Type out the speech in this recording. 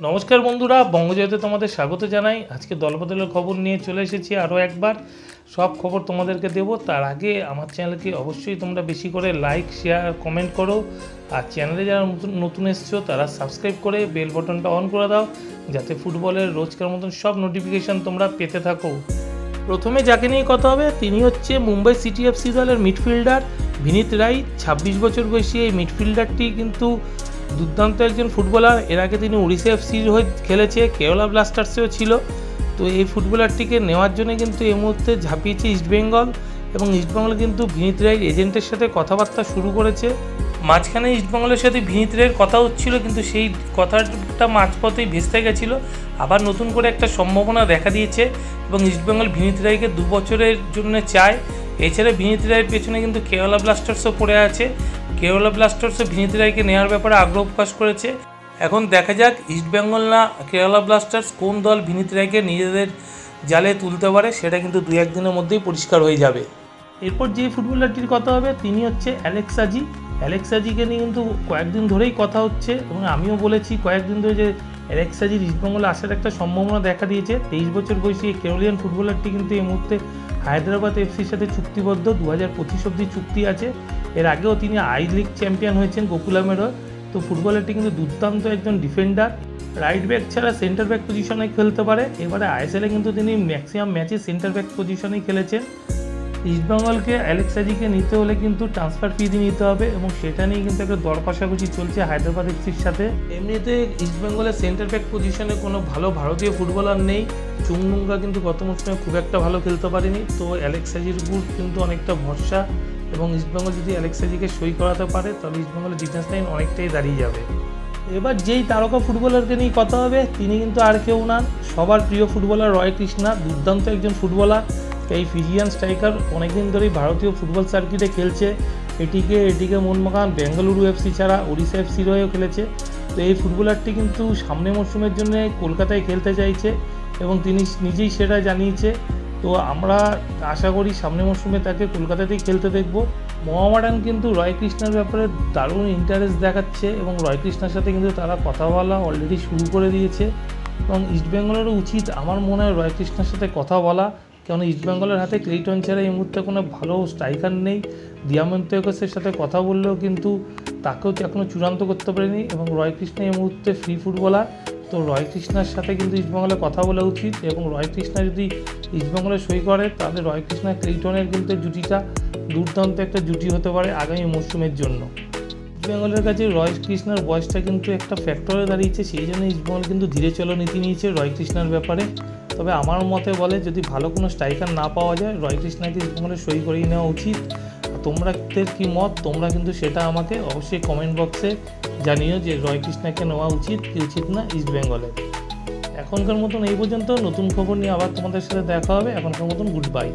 নমস্কার বন্ধুরা, বঙ্গজয়তে তোমাদের স্বাগত জানাই। আজকে দলবদলের খবর নিয়ে চলে এসেছি আরও একবার। সব খবর তোমাদেরকে দেবো, তার আগে আমার চ্যানেলকে অবশ্যই তোমরা বেশি করে লাইক, শেয়ার, কমেন্ট করো। আর চ্যানেলে যারা নতুন এসছো তারা সাবস্ক্রাইব করে বেল বাটনটা অন করে দাও, যাতে ফুটবলের রোজকার মতন সব নোটিফিকেশান তোমরা পেতে থাকো। প্রথমে যাকে নিয়ে কথা হবে তিনি হচ্ছে মুম্বাই সিটি এফসি দলের মিডফিল্ডার ভিনীত রায়। 26 বছর বয়সী এই মিডফিল্ডারটি কিন্তু দুর্দান্ত একজন ফুটবলার। এর আগে তিনি উড়িষ্যা এফসির হয়ে খেলেছে, কেরালা ব্লাস্টার্সেও ছিল। তো এই ফুটবলারটিকে নেওয়ার জন্য কিন্তু এই মুহূর্তে ঝাঁপিয়েছে ইস্টবেঙ্গল, এবং ইস্টবেঙ্গল কিন্তু ভিনীত রায়ের এজেন্টের সাথে কথাবার্তা শুরু করেছে। মাঝখানে ইস্টবেঙ্গলের সাথে ভিনীত রায়ের কথা হচ্ছিল, কিন্তু সেই কথাটা মাঝপথেই ভেস্তে গেছিলো। আবার নতুন করে একটা সম্ভাবনা দেখা দিয়েছে, এবং ইস্টবেঙ্গল ভিনীত রায়কে 2 বছরের জন্য চায়। এছাড়া ভিনীত রায়ের পেছনে কিন্তু কেরালা ব্লাস্টার্সও পড়ে আছে। কেরালা ব্লাস্টার্সও ভিনীত রায়কে নেওয়ার ব্যাপারে আগ্রহ প্রকাশ করেছে। এখন দেখা যাক ইস্টবেঙ্গল না কেরালা ব্লাস্টার্স কোন দল ভিনীত রায়কে নিজেদের জালে তুলতে পারে, সেটা কিন্তু 2-1 দিনের মধ্যেই পরিষ্কার হয়ে যাবে। এরপর যে ফুটবলারটির কথা হবে তিনি হচ্ছে অ্যালেক্স সাজি। অ্যালেক্স সাজিকে নিয়ে কিন্তু কয়েকদিন ধরেই কথা হচ্ছে, এবং আমিও বলেছি কয়েকদিন ধরে যে অ্যালেক্স সাজির ইস্টবেঙ্গলে আসার একটা সম্ভাবনা দেখা দিয়েছে। 23 বছর বয়সী এই কেরলিয়ান ফুটবলারটি কিন্তু এই মুহূর্তে হায়দ্রাবাদ এফসির সাথে চুক্তিবদ্ধ, 2025 অবধি চুক্তি আছে। এর আগেও তিনি আই লিগ চ্যাম্পিয়ন হয়েছেন গোকুলামের হয়ে। তো ফুটবলারটি কিন্তু দুর্দান্ত একজন ডিফেন্ডার, রাইট ব্যাক ছাড়া সেন্টার ব্যাক পজিশনে খেলতে পারে। এবারে আইএসএলে কিন্তু তিনি ম্যাক্সিমাম ম্যাচে সেন্টার ব্যাক পজিশনেই খেলেছেন। ইস্টবেঙ্গলকে অ্যালেক্স সাজিকে নিতে হলে কিন্তু ট্রান্সফার ফি দিয়ে নিতে হবে, এবং সেটা নিয়ে কিন্তু একটা দর কষাকষি চলছে হায়দ্রাবাদ এফসির সাথে। এমনিতে ইস্টবেঙ্গলের সেন্টার ব্যাক পজিশনে কোনো ভালো ভারতীয় ফুটবলার নেই। চুংমুঙ্গা কিন্তু গত মৌসুমে খুব একটা ভালো খেলতে পারেনি। তো অ্যালেক্স সাজির উপর কিন্তু অনেকটা ভরসা, এবং ইস্টবেঙ্গল যদি অ্যালেক্স সাজিকে সই করাতে পারে তাহলে ইস্টবেঙ্গলের ডিফেন্স লাইন অনেকটাই দাঁড়িয়ে যাবে। এবার যেই তারকা ফুটবলারকে নিয়ে কথা হবে তিনি কিন্তু আর কেউ না, সবার প্রিয় ফুটবলার রয় কৃষ্ণা। দুর্দান্ত একজন ফুটবলার। এই ফিজিয়ান স্ট্রাইকার অনেকদিন ধরেই ভারতীয় ফুটবল সার্কিটে খেলছে। এটিকে মোহনবাগান, বেঙ্গালুরু এফসি ছাড়া উড়িষ্যা এফসির হয়েও খেলেছে। তো এই ফুটবলারটি কিন্তু সামনের মরশুমের জন্য কলকাতায় খেলতে চাইছে, এবং তিনি নিজেই সেটা জানিয়েছে। তো আমরা আশা করি সামনের মরশুমে তাকে কলকাতাতেই খেলতে দেখব। মোহামেডান কিন্তু রয় কৃষ্ণার ব্যাপারে দারুণ ইন্টারেস্ট দেখাচ্ছে, এবং রয় কৃষ্ণার সাথে কিন্তু তারা কথা বলা অলরেডি শুরু করে দিয়েছে। এবং ইস্টবেঙ্গলেরও উচিত আমার মনে হয় রয় কৃষ্ণার সাথে কথা বলা, কারণ ইস্টবেঙ্গলের হাতে ক্লেইটন ছাড়া এই মুহূর্তে কোনো ভালো স্ট্রাইকার নেই। দিয়ামন্তেকসের সাথে কথা বললেও কিন্তু তাকেও এখনও চূড়ান্ত করতে পারেনি, এবং রয় কৃষ্ণা এই মুহূর্তে ফ্রি ফুটবলার। তো রয় কৃষ্ণার সাথে কিন্তু ইস্টবেঙ্গলে কথা বলা উচিত, এবং রয় কৃষ্ণা যদি ইস্টবেঙ্গলে সই করে তাহলে রয় কৃষ্ণা ক্লেইটনের কিন্তু জুটিটা দুর্দান্ত একটা জুটি হতে পারে আগামী মরশুমের জন্য। ইস্টবেঙ্গলের কাছে রয় কৃষ্ণার বয়সটা কিন্তু একটা ফ্যাক্টরে দাঁড়িয়েছে, সেই জন্য ইস্টবেঙ্গল কিন্তু ধীরে চলো নীতি নিয়েছে রয় কৃষ্ণার ব্যাপারে। তবে আমার মতে বলে যদি ভালো কোনো স্ট্রাইকার না পাওয়া যায় রয় কৃষ্ণাকে ইস্টবেঙ্গলে সই করিয়ে নেওয়া উচিত। তোমাদের কি মত, তোমরা কিন্তু সেটা আমাকে অবশ্যই কমেন্ট বক্সে জানিও যে রয় কৃষ্ণাকে নেওয়া উচিত কি উচিত না ইস্টবেঙ্গলে। এখনকার মতন এই পর্যন্ত। নতুন খবর নিয়ে আবার তোমাদের সাথে দেখা হবে। এখনকার মতন গুড বাই।